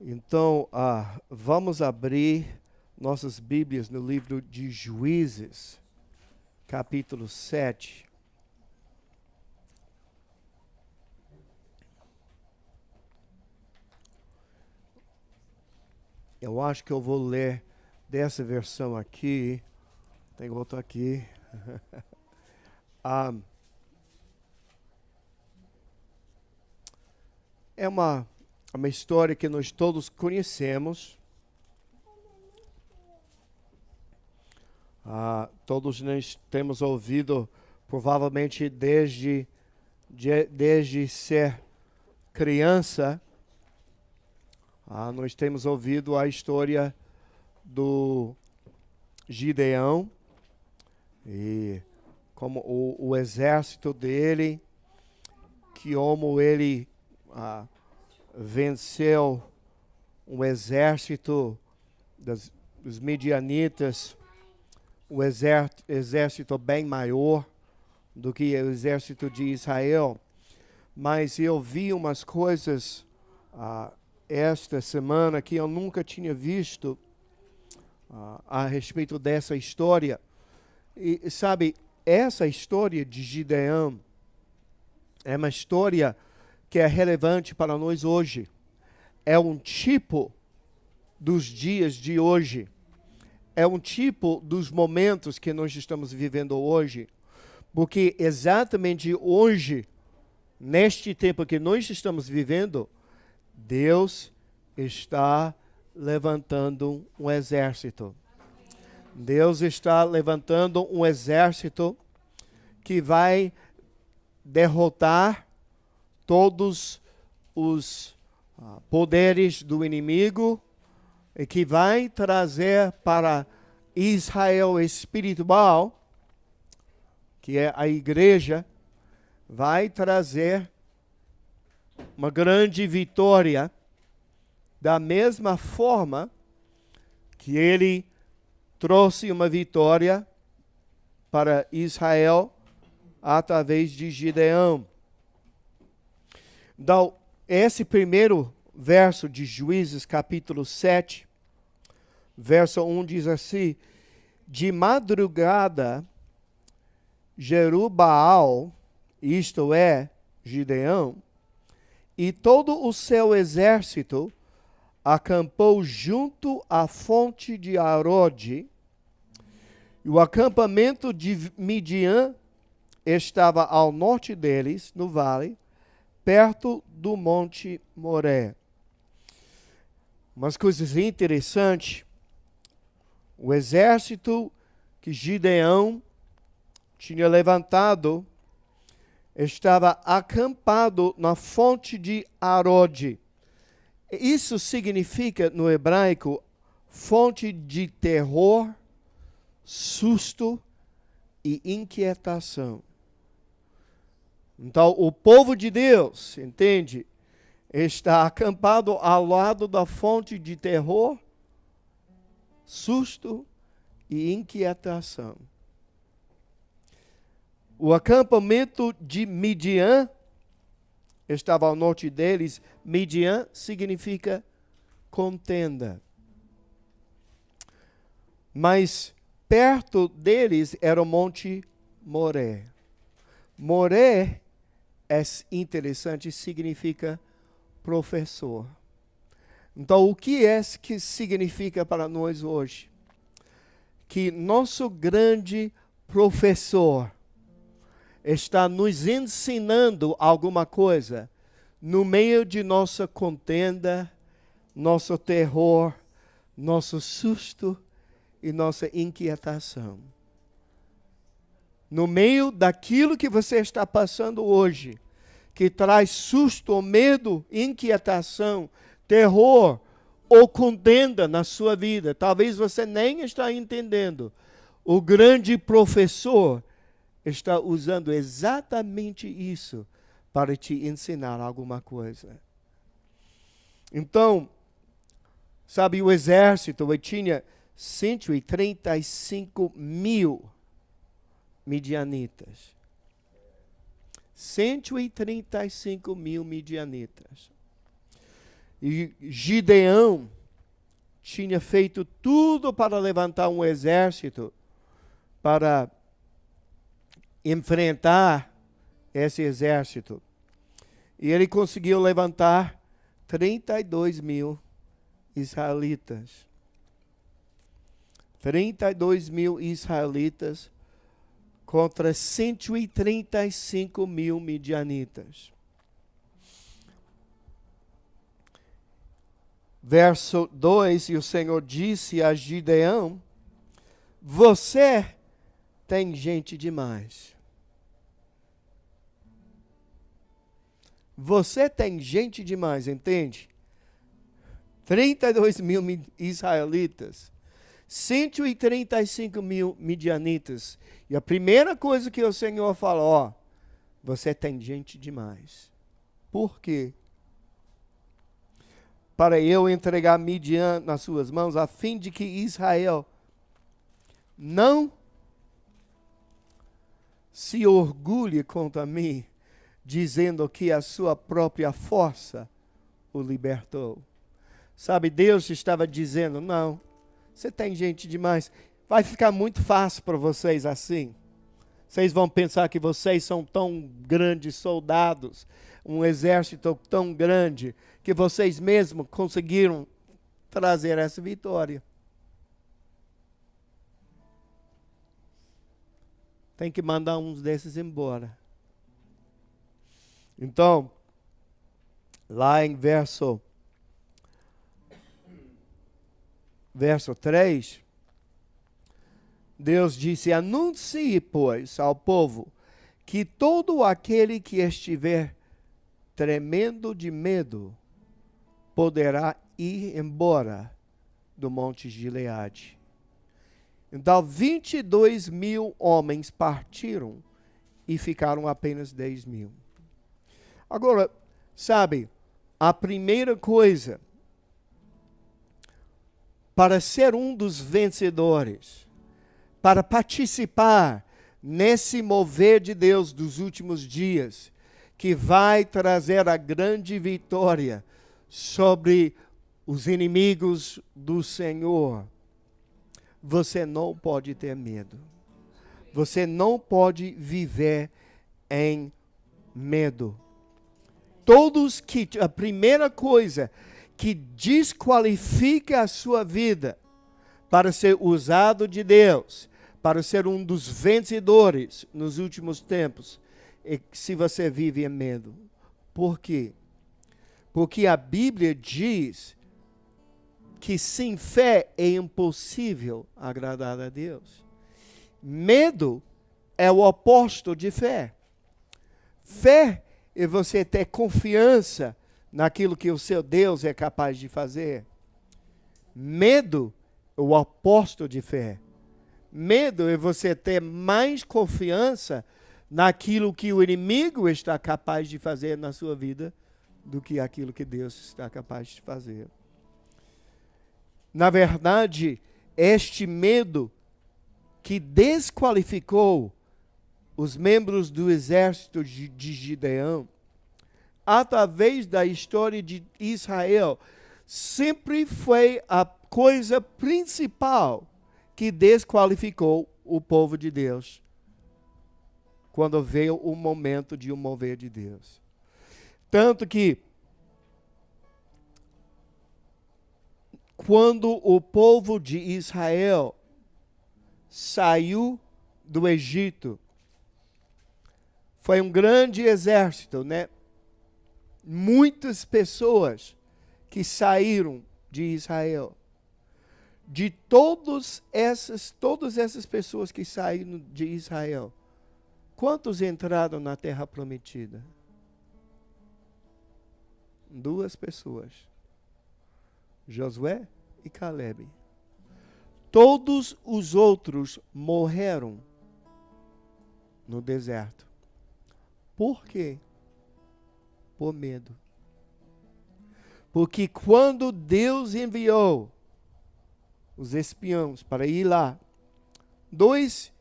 Então, vamos abrir nossas Bíblias no livro de Juízes, capítulo 7. Eu acho que eu vou ler dessa versão aqui. Tem que voltar aqui. É uma história que nós todos conhecemos. Todos nós temos ouvido, provavelmente desde ser criança, nós temos ouvido a história do Gideão e como o exército dele, como ele venceu um exército dos midianitas, um exército bem maior do que o exército de Israel. Mas eu vi umas coisas esta semana que eu nunca tinha visto a respeito dessa história. E sabe, essa história de Gideão é uma história que é relevante para nós hoje. É um tipo dos dias de hoje. É um tipo dos momentos que nós estamos vivendo hoje. Porque exatamente hoje, neste tempo que nós estamos vivendo, Deus está levantando um exército. Deus está levantando um exército que vai derrotar todos os poderes do inimigo e que vai trazer para Israel espiritual, que é a igreja, vai trazer uma grande vitória da mesma forma que ele trouxe uma vitória para Israel através de Gideão. Então, esse primeiro verso de Juízes, capítulo 7, verso 1 diz assim: de madrugada, Jerubbaal, isto é, Gideão, e todo o seu exército acampou junto à fonte de Arode, e o acampamento de Midian estava ao norte deles, no vale, perto do Monte Moré. Umas coisas interessantes. O exército que Gideão tinha levantado estava acampado na fonte de Arode. Isso significa, no hebraico, fonte de terror, susto e inquietação. Então, o povo de Deus, entende, está acampado ao lado da fonte de terror, susto e inquietação. O acampamento de Midian estava ao norte deles. Midian significa contenda. Mas perto deles era o Monte Moré. Moré é interessante, significa professor. Então, o que é que significa para nós hoje? Que nosso grande professor está nos ensinando alguma coisa no meio de nossa contenda, nosso terror, nosso susto e nossa inquietação. No meio daquilo que você está passando hoje, que traz susto, medo, inquietação, terror ou contenda na sua vida, talvez você nem está entendendo. O grande professor está usando exatamente isso para te ensinar alguma coisa. Então, sabe, o exército tinha 135 mil midianitas. 135 mil midianitas. E Gideão tinha feito tudo para levantar um exército para enfrentar esse exército. E ele conseguiu levantar 32 mil israelitas. 32 mil israelitas contra 135 mil midianitas. Verso 2, e o Senhor disse a Gideão: você tem gente demais. Você tem gente demais, entende? 32 mil israelitas, 135 mil midianitas. E a primeira coisa que o Senhor fala, ó, você tem gente demais. Por quê? Para eu entregar Midian nas suas mãos, a fim de que Israel não se orgulhe contra mim, dizendo que a sua própria força o libertou. Sabe, Deus estava dizendo, não, você tem gente demais, vai ficar muito fácil para vocês assim. Vocês vão pensar que vocês são tão grandes soldados, um exército tão grande, que vocês mesmos conseguiram trazer essa vitória. Tem que mandar uns desses embora. Então, lá em verso 3, Deus disse, anuncie, pois, ao povo, que todo aquele que estiver tremendo de medo, poderá ir embora do monte Gileade. Então, 22 mil homens partiram e ficaram apenas 10 mil. Agora, sabe, a primeira coisa para ser um dos vencedores, para participar nesse mover de Deus dos últimos dias, que vai trazer a grande vitória sobre os inimigos do Senhor, você não pode ter medo. Você não pode viver em medo. A primeira coisa que desqualifica a sua vida para ser usado de Deus, para ser um dos vencedores nos últimos tempos, é se você vive em medo. Por quê? Porque a Bíblia diz que sem fé é impossível agradar a Deus. Medo é o oposto de fé. Fé é você ter confiança naquilo que o seu Deus é capaz de fazer. Medo é o oposto de fé. Medo é você ter mais confiança naquilo que o inimigo está capaz de fazer na sua vida do que aquilo que Deus está capaz de fazer. Na verdade, este medo que desqualificou os membros do exército de Gideão, através da história de Israel, sempre foi a coisa principal que desqualificou o povo de Deus quando veio o momento de um mover de Deus. Tanto que, quando o povo de Israel saiu do Egito, foi um grande exército, né? Muitas pessoas que saíram de Israel. De todas essas pessoas que saíram de Israel, quantos entraram na terra prometida? 2 pessoas. Josué e Calebe. Todos os outros morreram no deserto. Por quê? Por medo. Porque quando Deus enviou os espiões para ir lá, 2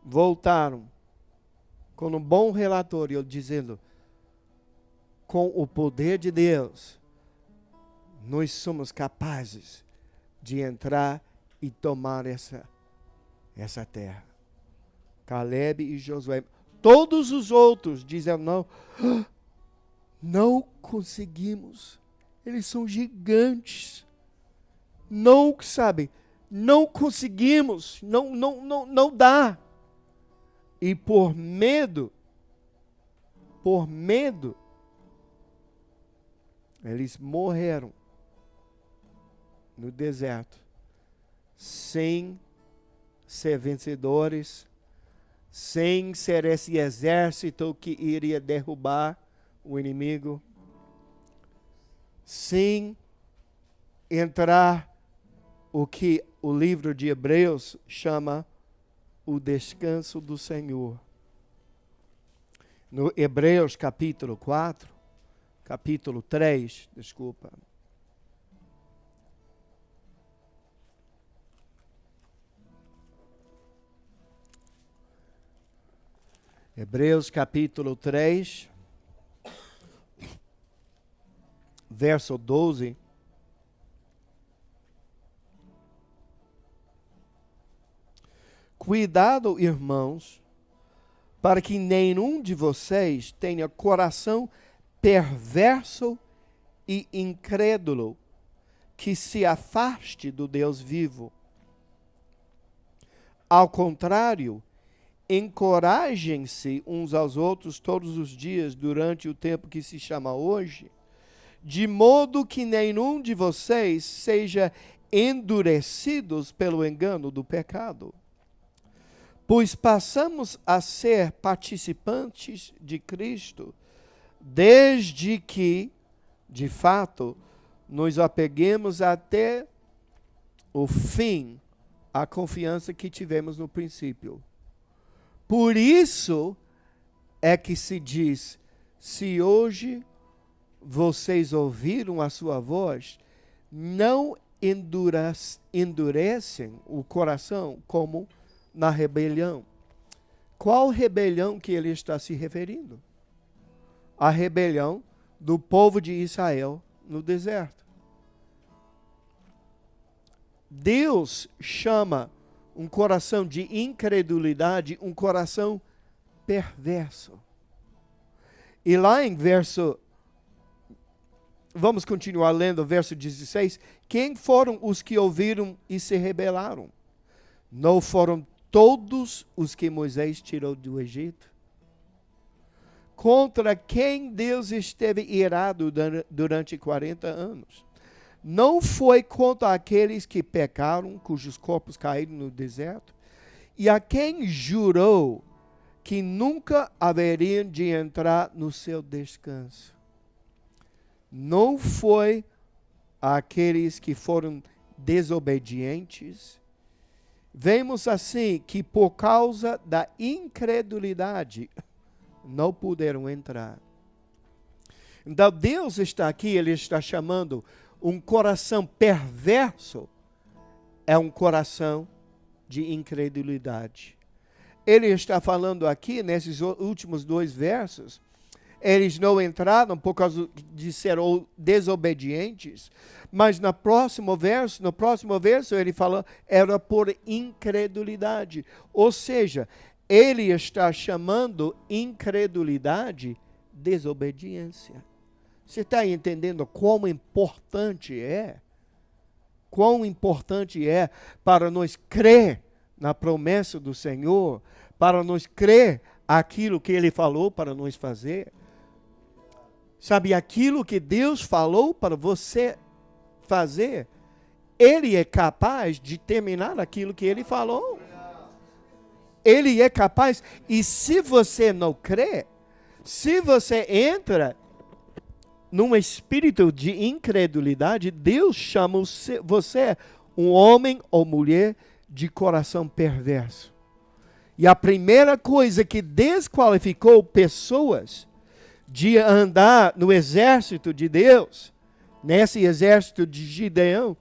voltaram com um bom relatório, dizendo: com o poder de Deus, nós somos capazes de entrar e tomar essa terra. Caleb e Josué. Todos os outros dizem não conseguimos. Eles são gigantes. Não conseguimos. Não dá. E por medo, eles morreram no deserto, sem ser vencedores, sem ser esse exército que iria derrubar o inimigo, sem entrar o que o livro de Hebreus chama o descanso do Senhor. No Hebreus capítulo 3, desculpa. Hebreus capítulo 3, verso 12. Cuidado, irmãos, para que nenhum de vocês tenha coração perverso e incrédulo, que se afaste do Deus vivo. Ao contrário, encorajem-se uns aos outros todos os dias durante o tempo que se chama hoje, de modo que nenhum de vocês seja endurecidos pelo engano do pecado. Pois passamos a ser participantes de Cristo, desde que, de fato, nos apeguemos até o fim à confiança que tivemos no princípio. Por isso é que se diz, se hoje vocês ouviram a sua voz, não endurecem o coração como na rebelião. Qual rebelião que ele está se referindo? A rebelião do povo de Israel no deserto. Deus chama um coração de incredulidade um coração perverso. E lá em vamos continuar lendo o verso 16. Quem foram os que ouviram e se rebelaram? Não foram todos os que Moisés tirou do Egito? Contra quem Deus esteve irado durante 40 anos? Não foi contra aqueles que pecaram, cujos corpos caíram no deserto? E a quem jurou que nunca haveriam de entrar no seu descanso? Não foi aqueles que foram desobedientes? Vemos assim que por causa da incredulidade não puderam entrar. Então Deus está aqui, Ele está chamando um coração perverso, é um coração de incredulidade. Ele está falando aqui, nesses últimos 2 versos, eles não entraram por causa de ser desobedientes, mas no próximo verso ele fala, era por incredulidade. Ou seja, ele está chamando incredulidade desobediência. Você está entendendo quão importante é? Quão importante é para nós crer na promessa do Senhor, para nós crer aquilo que Ele falou para nós fazer. Sabe, aquilo que Deus falou para você fazer, Ele é capaz de terminar aquilo que Ele falou. Ele é capaz. E se você não crê, se você entra num espírito de incredulidade, Deus chama você um homem ou mulher de coração perverso. E a primeira coisa que desqualificou pessoas de andar no exército de Deus, nesse exército de Gideão,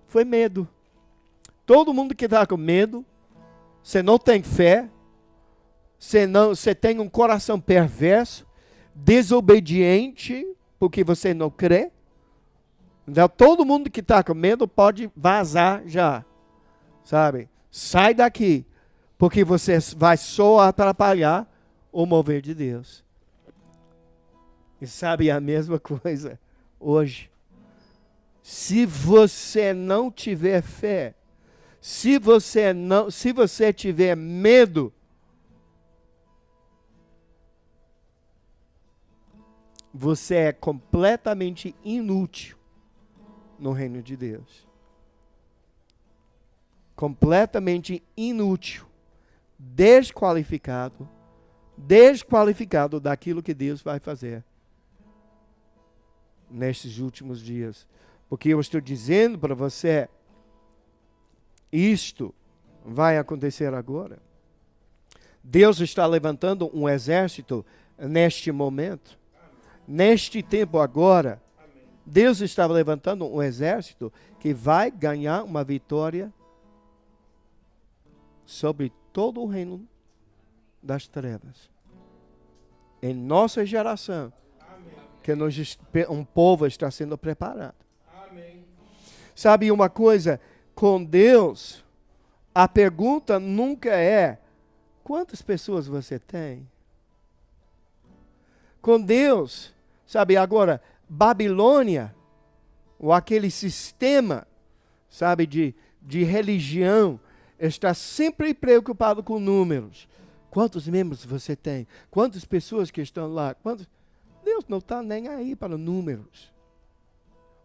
foi medo. Todo mundo que está com medo, você não tem fé, você tem um coração perverso, desobediente porque você não crê. Então, todo mundo que está com medo pode vazar já, sabe? Sai daqui, porque você vai só atrapalhar o mover de Deus. E sabe a mesma coisa hoje. Se você não tiver fé, se você tiver medo, você é completamente inútil no reino de Deus. Completamente inútil, desqualificado daquilo que Deus vai fazer nestes últimos dias. Porque eu estou dizendo para você, isto vai acontecer agora. Deus está levantando um exército neste momento, neste tempo agora. Deus está levantando um exército que vai ganhar uma vitória sobre todo o reino das trevas. Em nossa geração, que um povo está sendo preparado. Amém. Sabe uma coisa? Com Deus, a pergunta nunca é: quantas pessoas você tem? Com Deus, sabe, agora, Babilônia, ou aquele sistema, sabe, de religião, está sempre preocupado com números. Quantos membros você tem? Quantas pessoas que estão lá? Deus não está nem aí para números.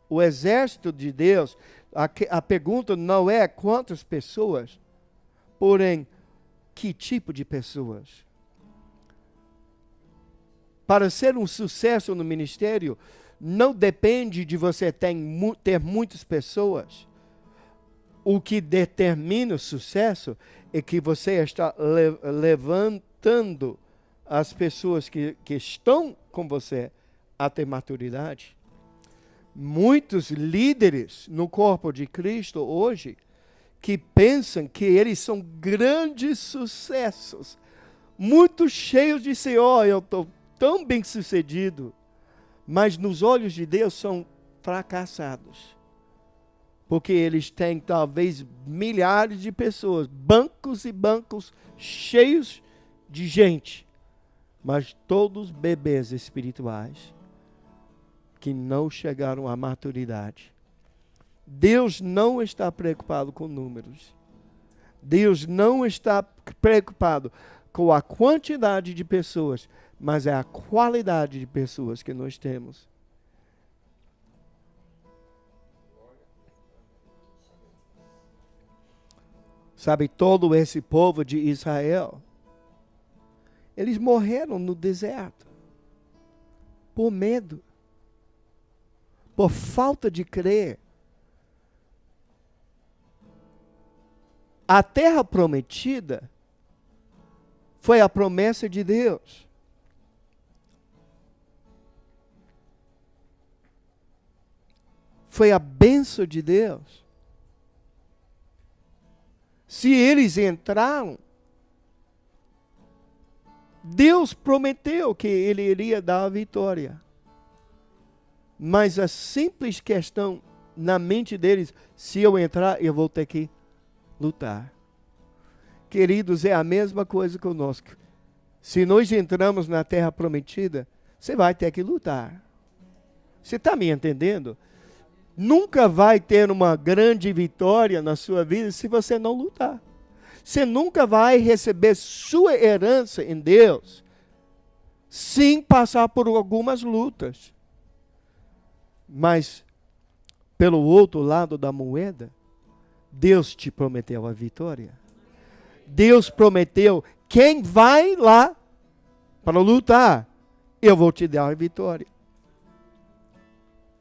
O exército de Deus, a pergunta não é quantas pessoas, porém, que tipo de pessoas? Para ser um sucesso no ministério, não depende de você ter muitas pessoas. O que determina o sucesso é que você está levantando as pessoas que estão com você a ter maturidade. Muitos líderes no corpo de Cristo hoje que pensam que eles são grandes sucessos, muito cheios de si, eu estou tão bem sucedido, mas nos olhos de Deus são fracassados. Porque eles têm talvez milhares de pessoas, bancos e bancos cheios de gente, mas todos bebês espirituais que não chegaram à maturidade. Deus não está preocupado com números. Deus não está preocupado com a quantidade de pessoas, mas é a qualidade de pessoas que nós temos. Sabe, todo esse povo de Israel, eles morreram no deserto, por medo, por falta de crer. A terra prometida foi a promessa de Deus. Foi a bênção de Deus. Se eles entraram, Deus prometeu que Ele iria dar a vitória. Mas a simples questão na mente deles, se eu entrar, eu vou ter que lutar. Queridos, é a mesma coisa conosco. Se nós entramos na terra prometida, você vai ter que lutar. Você está me entendendo? Nunca vai ter uma grande vitória na sua vida se você não lutar. Você nunca vai receber sua herança em Deus sem passar por algumas lutas. Mas, pelo outro lado da moeda, Deus te prometeu a vitória. Deus prometeu, quem vai lá para lutar, eu vou te dar a vitória.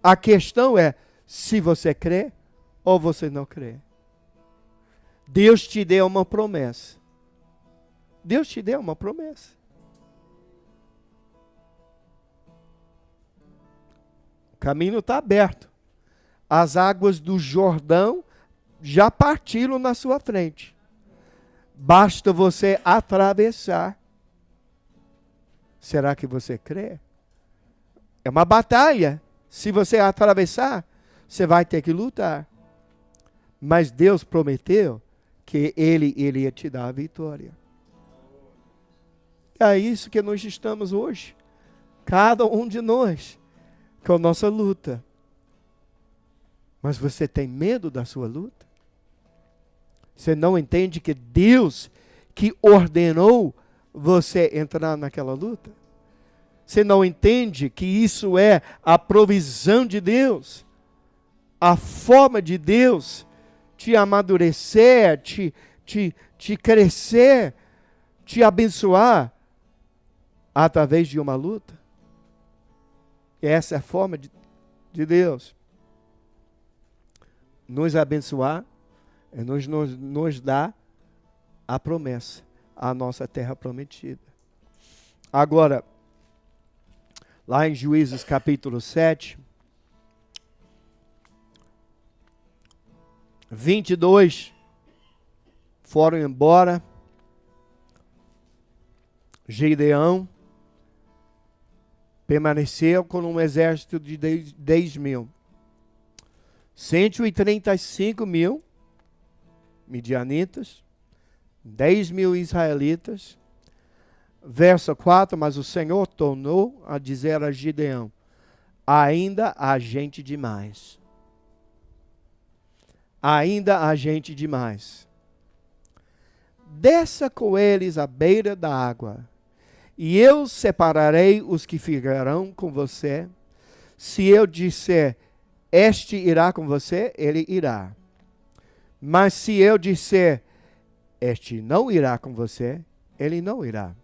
A questão é, se você crê ou você não crê. Deus te deu uma promessa. Deus te deu uma promessa. O caminho está aberto. As águas do Jordão já partiram na sua frente. Basta você atravessar. Será que você crê? É uma batalha. Se você atravessar, você vai ter que lutar. Mas Deus prometeu que Ele ia te dar a vitória. É isso que nós estamos hoje. Cada um de nós, com a nossa luta. Mas você tem medo da sua luta? Você não entende que Deus que ordenou você entrar naquela luta? Você não entende que isso é a provisão de Deus? A forma de Deus te amadurecer, te crescer, te abençoar através de uma luta? Essa é a forma de Deus. Nos abençoar, nos dar a promessa, a nossa terra prometida. Agora, lá em Juízes capítulo 7, 22 foram embora. Gideão permaneceu com um exército de 10 mil. 135 mil midianitas, 10 mil israelitas. Verso 4, mas o Senhor tornou a dizer a Gideão, ainda há gente demais. Ainda há gente demais. Desça com eles à beira da água, e eu separarei os que ficarão com você. Se eu disser, este irá com você, ele irá. Mas se eu disser, este não irá com você, ele não irá.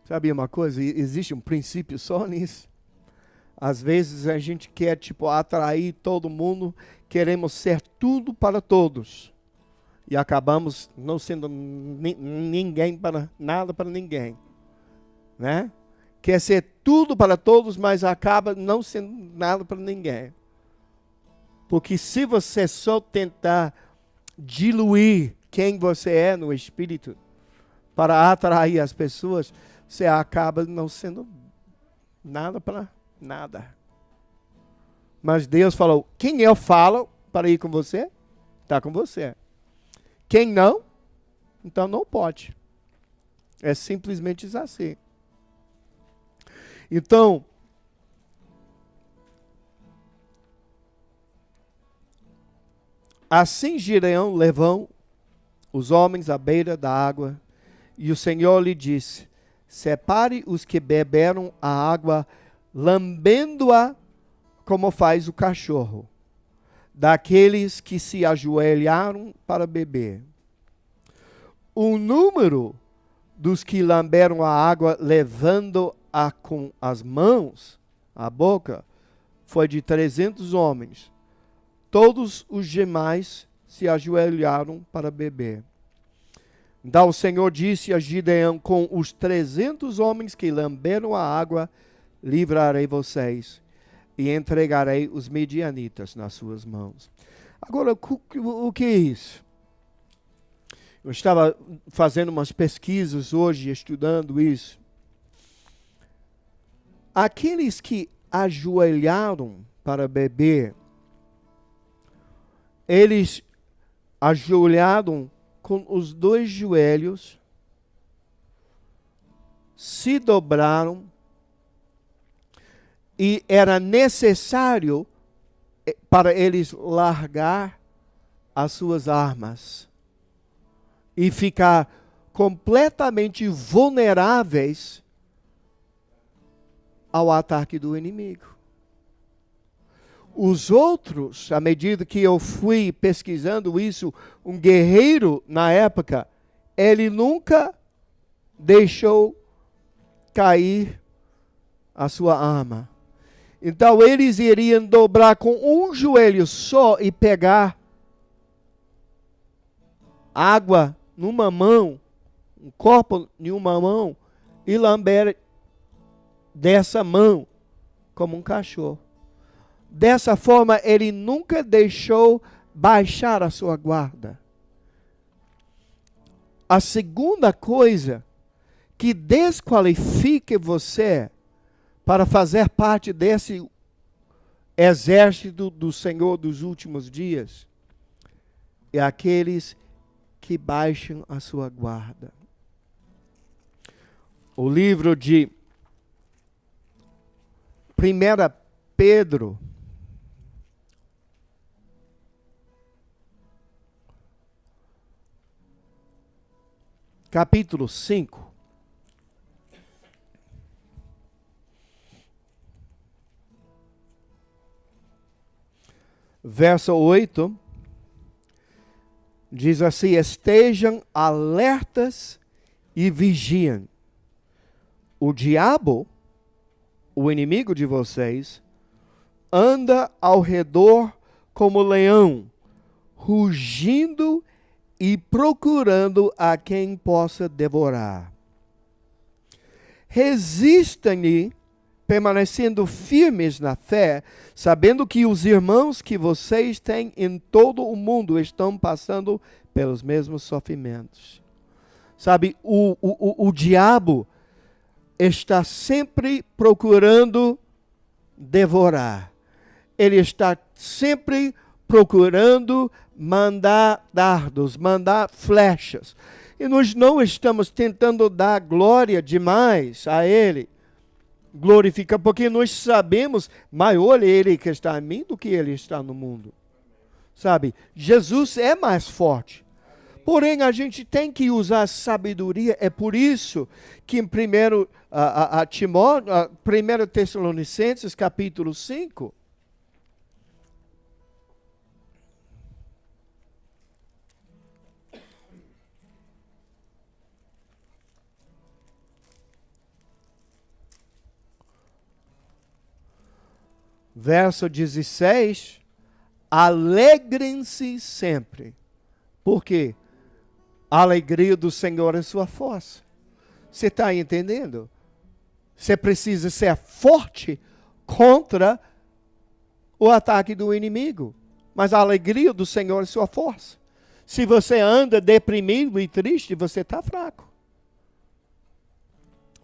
Sabe uma coisa? Existe um princípio só nisso. Às vezes a gente quer atrair todo mundo, queremos ser tudo para todos. E acabamos não sendo ninguém para nada para ninguém. Né? Quer ser tudo para todos, mas acaba não sendo nada para ninguém. Porque se você só tentar diluir quem você é no espírito para atrair as pessoas, você acaba não sendo nada para nada. Mas Deus falou, quem eu falo para ir com você, está com você. Quem não, então não pode. É simplesmente assim. Então, assim Gideão levou os homens à beira da água, e o Senhor lhe disse, separe os que beberam a água, lambendo-a como faz o cachorro, daqueles que se ajoelharam para beber. O número dos que lamberam a água, levando-a com as mãos, a boca, foi de 300 homens. Todos os demais se ajoelharam para beber. Então o Senhor disse a Gideão, com os 300 homens que lamberam a água, livrarei vocês e entregarei os midianitas nas suas mãos. Agora, o que é isso? Eu estava fazendo umas pesquisas hoje, estudando isso. Aqueles que ajoelharam para beber, eles ajoelharam com os dois joelhos, se dobraram, e era necessário para eles largar as suas armas e ficar completamente vulneráveis ao ataque do inimigo. Os outros, à medida que eu fui pesquisando isso, um guerreiro na época, ele nunca deixou cair a sua arma. Então eles iriam dobrar com um joelho só e pegar água numa mão, um copo em uma mão, e lamber dessa mão como um cachorro. Dessa forma, ele nunca deixou baixar a sua guarda. A segunda coisa que desqualifique você para fazer parte desse exército do Senhor dos últimos dias é aqueles que baixam a sua guarda. O livro de 1 Pedro, capítulo 5, verso 8, diz assim: estejam alertas e vigiem. O diabo, o inimigo de vocês, anda ao redor como leão, rugindo e procurando a quem possa devorar. Resistam-lhe, permanecendo firmes na fé, sabendo que os irmãos que vocês têm em todo o mundo estão passando pelos mesmos sofrimentos. Sabe, o diabo está sempre procurando devorar. Ele está sempre procurando mandar dardos, mandar flechas. E nós não estamos tentando dar glória demais a ele. Glorifica, porque nós sabemos, maior é ele que está em mim do que ele está no mundo. Sabe, Jesus é mais forte. Porém, a gente tem que usar sabedoria. É por isso que em 1 Tessalonicenses, capítulo 5, verso 16, alegrem-se sempre. Por quê? A alegria do Senhor é sua força. Você está entendendo? Você precisa ser forte contra o ataque do inimigo. Mas a alegria do Senhor é sua força. Se você anda deprimido e triste, você está fraco.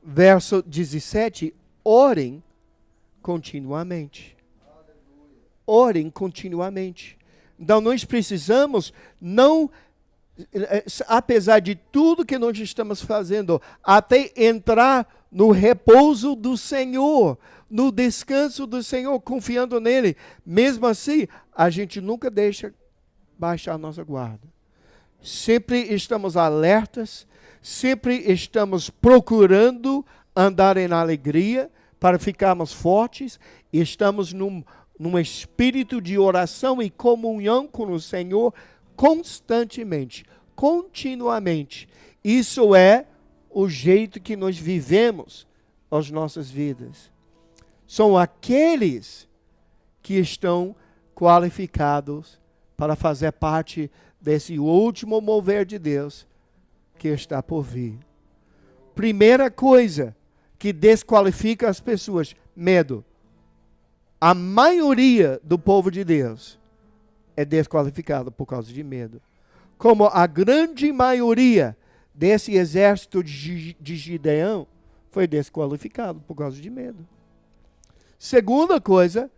Verso 17, orem continuamente. Orem continuamente. Então nós precisamos não, apesar de tudo que nós estamos fazendo, até entrar no repouso do Senhor, no descanso do Senhor, confiando nele. Mesmo assim, a gente nunca deixa baixar a nossa guarda. Sempre estamos alertas, sempre estamos procurando andar em alegria para ficarmos fortes. Estamos num espírito de oração e comunhão com o Senhor constantemente, continuamente. Isso é o jeito que nós vivemos as nossas vidas. São aqueles que estão qualificados para fazer parte desse último mover de Deus que está por vir. Primeira coisa que desqualifica as pessoas: medo. A maioria do povo de Deus é desqualificado por causa de medo. Como a grande maioria desse exército de Gideão foi desqualificado por causa de medo. Segunda coisa,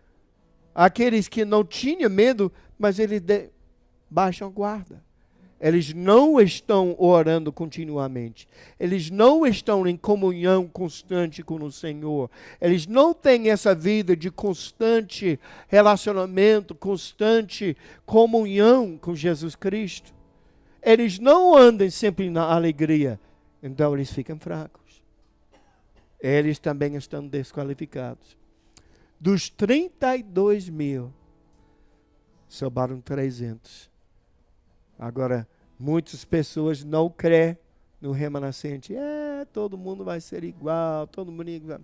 aqueles que não tinham medo, mas eles baixam a guarda. Eles não estão orando continuamente. Eles não estão em comunhão constante com o Senhor. Eles não têm essa vida de constante relacionamento, constante comunhão com Jesus Cristo. Eles não andam sempre na alegria. Então eles ficam fracos. Eles também estão desqualificados. Dos 32 mil, sobraram 300. Agora, muitas pessoas não creem no remanescente. Todo mundo vai ser igual, todo mundo igual.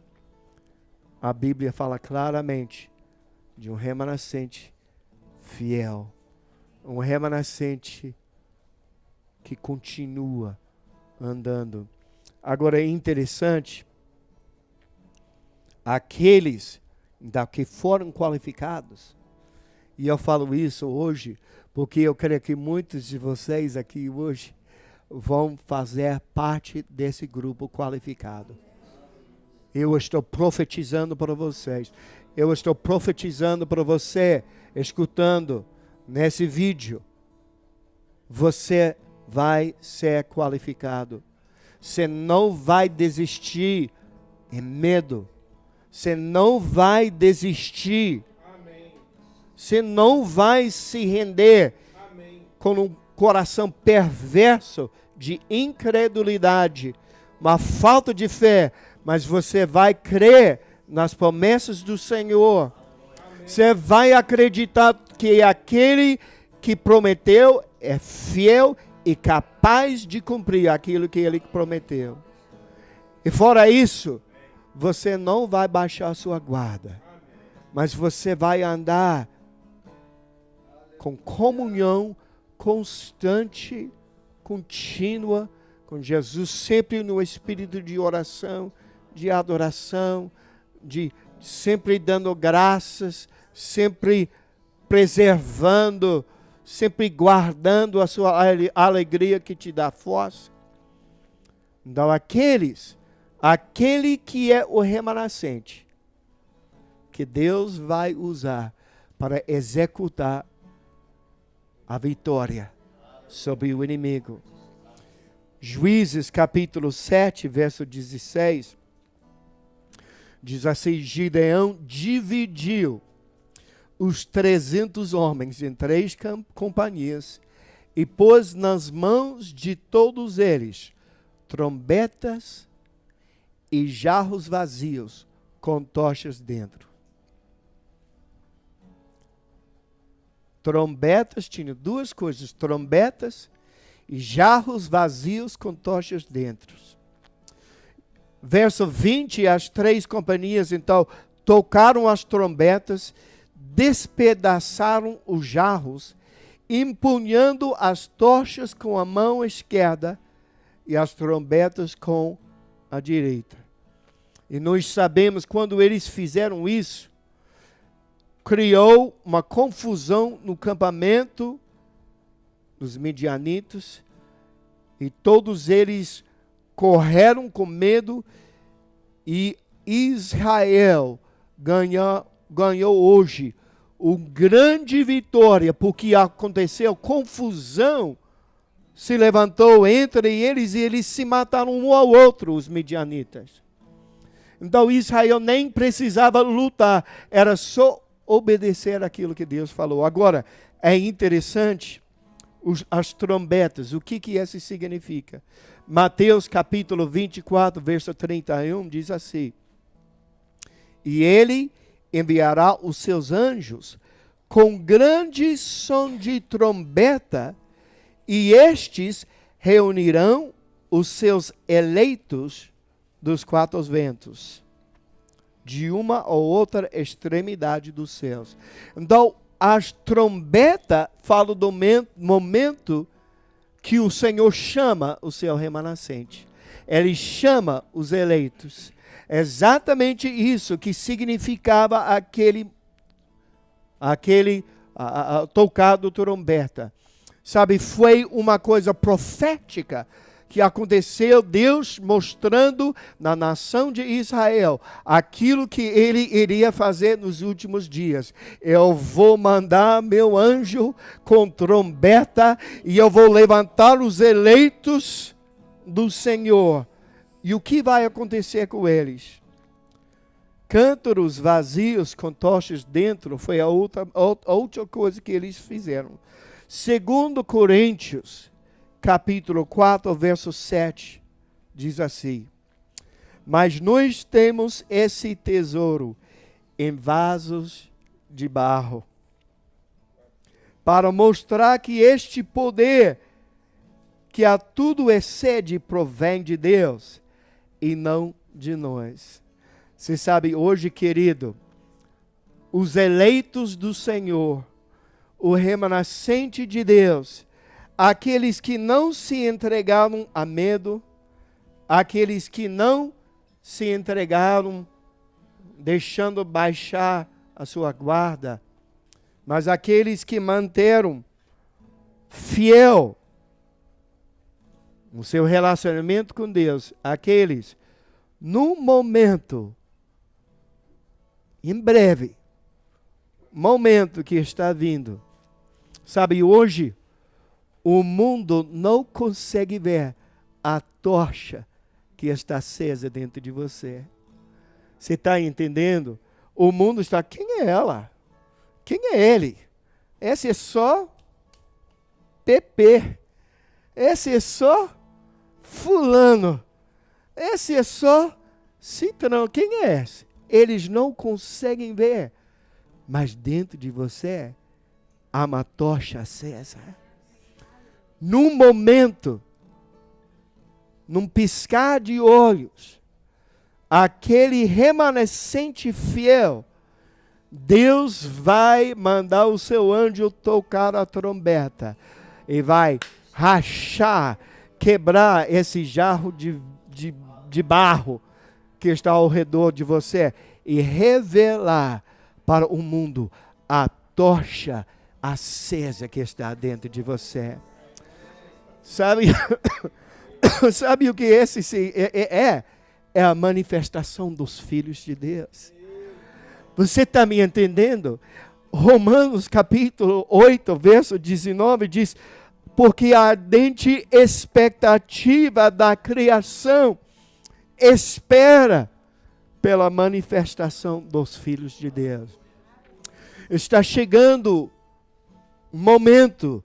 A Bíblia fala claramente de um remanescente fiel. Um remanescente que continua andando. Agora, é interessante, aqueles que foram qualificados, e eu falo isso hoje, porque eu creio que muitos de vocês aqui hoje vão fazer parte desse grupo qualificado. Eu estou profetizando para vocês. Eu estou profetizando para você, escutando nesse vídeo. Você vai ser qualificado. Você não vai desistir em medo. Você não vai desistir. Amém. Você não vai se render Amém. com um coração perverso de incredulidade, uma falta de fé, mas você vai crer nas promessas do Senhor. Amém. Você vai acreditar que aquele que prometeu é fiel e capaz de cumprir aquilo que ele prometeu. E fora isso, você não vai baixar a sua guarda, mas você vai andar com comunhão constante, contínua com Jesus, sempre no espírito de oração, de adoração, de sempre dando graças, sempre preservando, sempre guardando a sua alegria que te dá força. Então aquele que é o remanescente, que Deus vai usar para executar a vitória sobre o inimigo. Juízes capítulo 7, verso 16, diz assim: Gideão dividiu os 300 homens em 3 companhias e pôs nas mãos de todos eles trombetas e jarros vazios com tochas dentro. Trombetas, tinha 2 coisas, trombetas e jarros vazios com tochas dentro. Verso 20, as 3 companhias, então, tocaram as trombetas, despedaçaram os jarros, empunhando as tochas com a mão esquerda e as trombetas com a direita. E nós sabemos, quando eles fizeram isso, criou uma confusão no campamento dos midianitas, e todos eles correram com medo, e Israel ganhou hoje uma grande vitória, porque aconteceu confusão, se levantou entre eles e eles se mataram um ao outro, os midianitas. Então Israel nem precisava lutar, era só obedecer aquilo que Deus falou. Agora, é interessante, as trombetas, o que isso significa? Mateus capítulo 24, verso 31, diz assim: E ele enviará os seus anjos com grande som de trombeta, e estes reunirão os seus eleitos dos 4 ventos, de uma ou outra extremidade dos céus. Então, as trombetas falam do momento que o Senhor chama o seu remanescente. Ele chama os eleitos. Exatamente isso que significava aquele tocado trombeta. Sabe, foi uma coisa profética que aconteceu, Deus mostrando na nação de Israel aquilo que ele iria fazer nos últimos dias. Eu vou mandar meu anjo com trombeta e eu vou levantar os eleitos do Senhor. E o que vai acontecer com eles? Cântaros vazios com tochas dentro foi a outra coisa que eles fizeram. Segundo Coríntios capítulo 4, verso 7, diz assim: Mas nós temos esse tesouro em vasos de barro, para mostrar que este poder que a tudo excede provém de Deus e não de nós. Você sabe, hoje, querido, os eleitos do Senhor, o remanescente de Deus, aqueles que não se entregaram a medo, aqueles que não se entregaram deixando baixar a sua guarda, mas aqueles que manteram fiel no seu relacionamento com Deus, aqueles, num momento, em breve, momento que está vindo. Sabe, hoje, o mundo não consegue ver a tocha que está acesa dentro de você. Você está entendendo? O mundo está, quem é ela? Quem é ele? Esse é só PP. Esse é só fulano. Esse é só Citrão. Quem é esse? Eles não conseguem ver. Mas dentro de você há uma tocha acesa. Num momento, num piscar de olhos, aquele remanescente fiel, Deus vai mandar o seu anjo tocar a trombeta e vai rachar, quebrar esse jarro de barro que está ao redor de você e revelar para o mundo a tocha acesa que está dentro de você. Sabe, sabe o que esse é? É a manifestação dos filhos de Deus. Você está me entendendo? Romanos capítulo 8, verso 19 diz: porque a ardente expectativa da criação espera pela manifestação dos filhos de Deus. Está chegando um momento,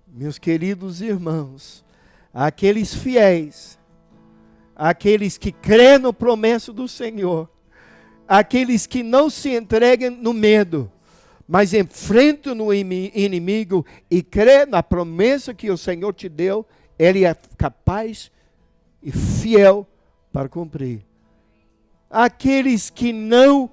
meus queridos irmãos, aqueles fiéis, aqueles que crêem no promesso do Senhor, aqueles que não se entregam no medo, mas enfrentam o inimigo e crê na promessa que o Senhor te deu, Ele é capaz e fiel para cumprir. Aqueles que não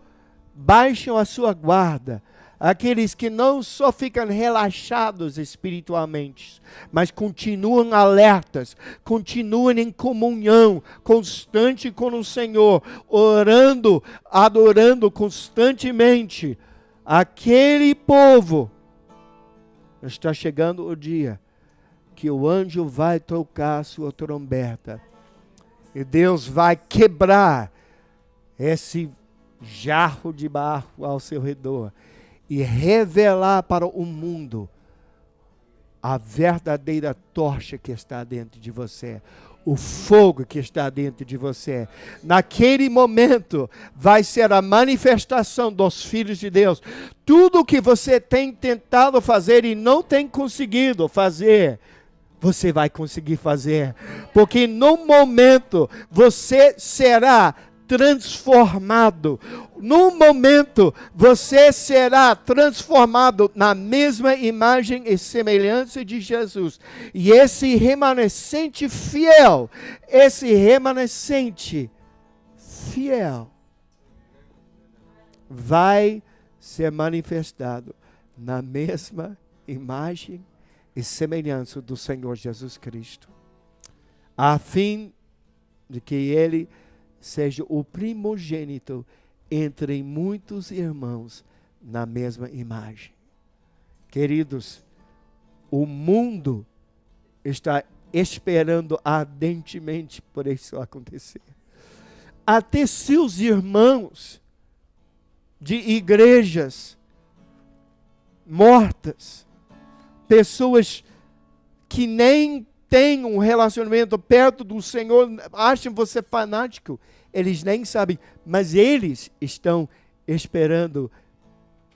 baixam a sua guarda, aqueles que não só ficam relaxados espiritualmente, mas continuam alertas, continuam em comunhão constante com o Senhor, orando, adorando constantemente. Aquele povo, está chegando o dia que o anjo vai tocar a sua trombeta e Deus vai quebrar esse jarro de barro ao seu redor e revelar para o mundo a verdadeira tocha que está dentro de você, o fogo que está dentro de você. Naquele momento vai ser a manifestação dos filhos de Deus. Tudo que você tem tentado fazer e não tem conseguido fazer, você vai conseguir fazer, porque no momento você será transformado. No momento, você será transformado na mesma imagem e semelhança de Jesus. E esse remanescente fiel, vai ser manifestado na mesma imagem e semelhança do Senhor Jesus Cristo, a fim de que Ele seja o primogênito entre muitos irmãos na mesma imagem. Queridos, o mundo está esperando ardentemente por isso acontecer. Até seus irmãos de igrejas mortas, pessoas que nem têm um relacionamento perto do Senhor, acham você fanático, eles nem sabem, mas eles estão esperando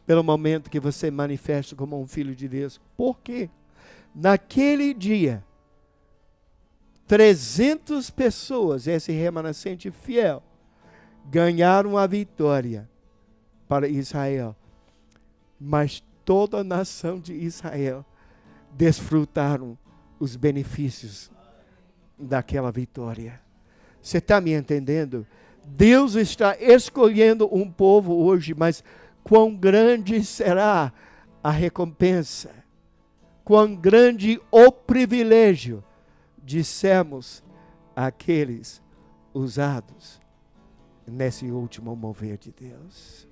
pelo momento que você manifesta como um filho de Deus. Por quê? Naquele dia, 300 pessoas, esse remanescente fiel, ganharam a vitória para Israel, mas toda a nação de Israel desfrutaram os benefícios daquela vitória. Você está me entendendo? Deus está escolhendo um povo hoje, mas quão grande será a recompensa? Quão grande o privilégio de sermos aqueles usados nesse último mover de Deus.